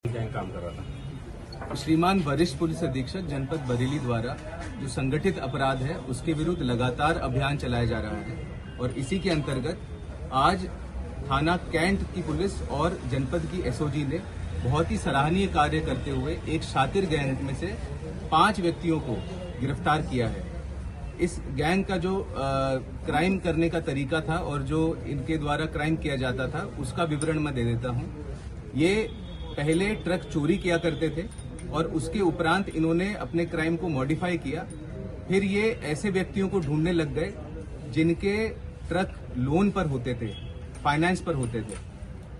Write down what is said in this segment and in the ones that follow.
Gang काम कर रहा था। श्रीमान वरिष्ठ पुलिस अधीक्षक जनपद बरेली द्वारा जो संगठित अपराध है उसके विरुद्ध लगातार अभियान चलाया जा रहा है और इसी के अंतर्गत आज थाना कैंट की पुलिस और जनपद की एसओजी ने बहुत ही सराहनीय कार्य करते हुए एक शातिर गैंग में से 5 व्यक्तियों को गिरफ्तार किया है। इस गैंग का जो क्राइम करने का तरीका था और जो इनके द्वारा क्राइम किया जाता था उसका विवरण मैं दे देता हूं। ये पहले ट्रक चोरी किया करते थे और उसके उपरांत इन्होंने अपने क्राइम को मॉडिफाई किया। फिर ये ऐसे व्यक्तियों को ढूंढने लग गए जिनके ट्रक लोन पर होते थे, फाइनेंस पर होते थे,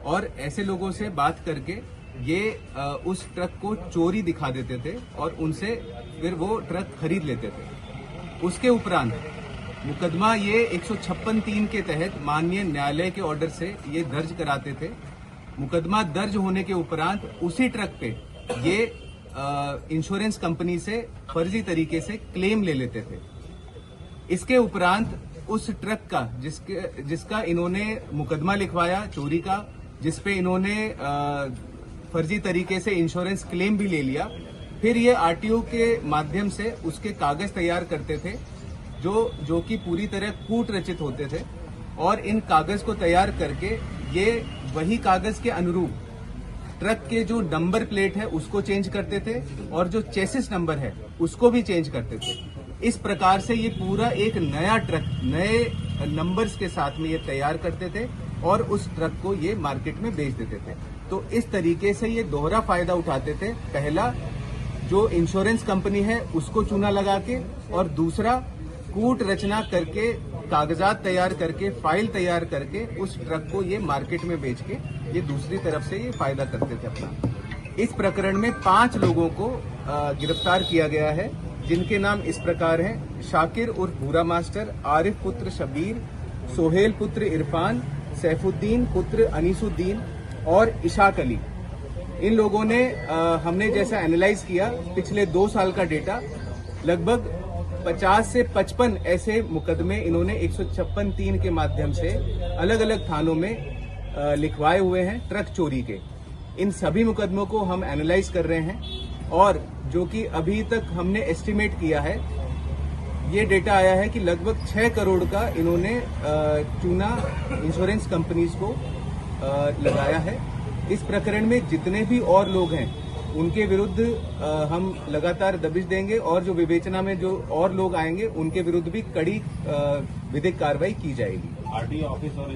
और ऐसे लोगों से बात करके ये उस ट्रक को चोरी दिखा देते थे और उनसे फिर वो ट्रक खरीद लेते थे। उसके उपरांत मुकदमा ये 156(3) के तहत माननीय न्यायालय के ऑर्डर से ये दर्ज कराते थे। मुकदमा दर्ज होने के उपरांत उसी ट्रक पे ये इंश्योरेंस कंपनी से फर्जी तरीके से क्लेम ले लेते थे। इसके उपरांत उस ट्रक का जिसका इन्होंने मुकदमा लिखवाया चोरी का, जिसपे इन्होंने फर्जी तरीके से इंश्योरेंस क्लेम भी ले लिया, फिर ये आरटीओ के माध्यम से उसके कागज तैयार करते थे जो कि पूरी तरह कूट रचित होते थे, और इन कागज को तैयार करके ये वही कागज के अनुरूप ट्रक के जो नंबर प्लेट है उसको चेंज करते थे और जो चेसिस नंबर है उसको भी चेंज करते थे। इस प्रकार से ये पूरा एक नया ट्रक नए नंबर्स के साथ में ये तैयार करते थे और उस ट्रक को ये मार्केट में बेच देते थे। तो इस तरीके से ये दोहरा फायदा उठाते थे। पहला जो इंश्योरेंस कंपनी है उसको चूना लगा के, और दूसरा कूट रचना करके कागजात तैयार करके फाइल तैयार करके उस ट्रक को ये मार्केट में बेच के ये दूसरी तरफ से ये फायदा करते थे अपना। इस प्रकरण में 5 लोगों को गिरफ्तार किया गया है, जिनके नाम इस प्रकार हैं: शाकिर उर्फ भूरा मास्टर, आरिफ पुत्र शबीर, सोहेल पुत्र इरफान, सैफुद्दीन पुत्र अनीसुद्दीन और इशाक अली। इन लोगों ने हमने जैसा एनालाइज किया पिछले 2 साल का डेटा, लगभग 50 से 55 ऐसे मुकदमे इन्होंने 156(3) के माध्यम से अलग अलग थानों में लिखवाए हुए हैं ट्रक चोरी के। इन सभी मुकदमों को हम एनालाइज कर रहे हैं और जो कि अभी तक हमने एस्टिमेट किया है, ये डेटा आया है कि लगभग 6 करोड़ का इन्होंने चूना इंश्योरेंस कंपनीज को लगाया है। इस प्रकरण में जितने भी और लोग हैं उनके विरुद्ध हम लगातार दबिश देंगे और जो विवेचना में जो और लोग आएंगे उनके विरुद्ध भी कड़ी विधिक कार्रवाई की जाएगी। आरटीओ ऑफिस और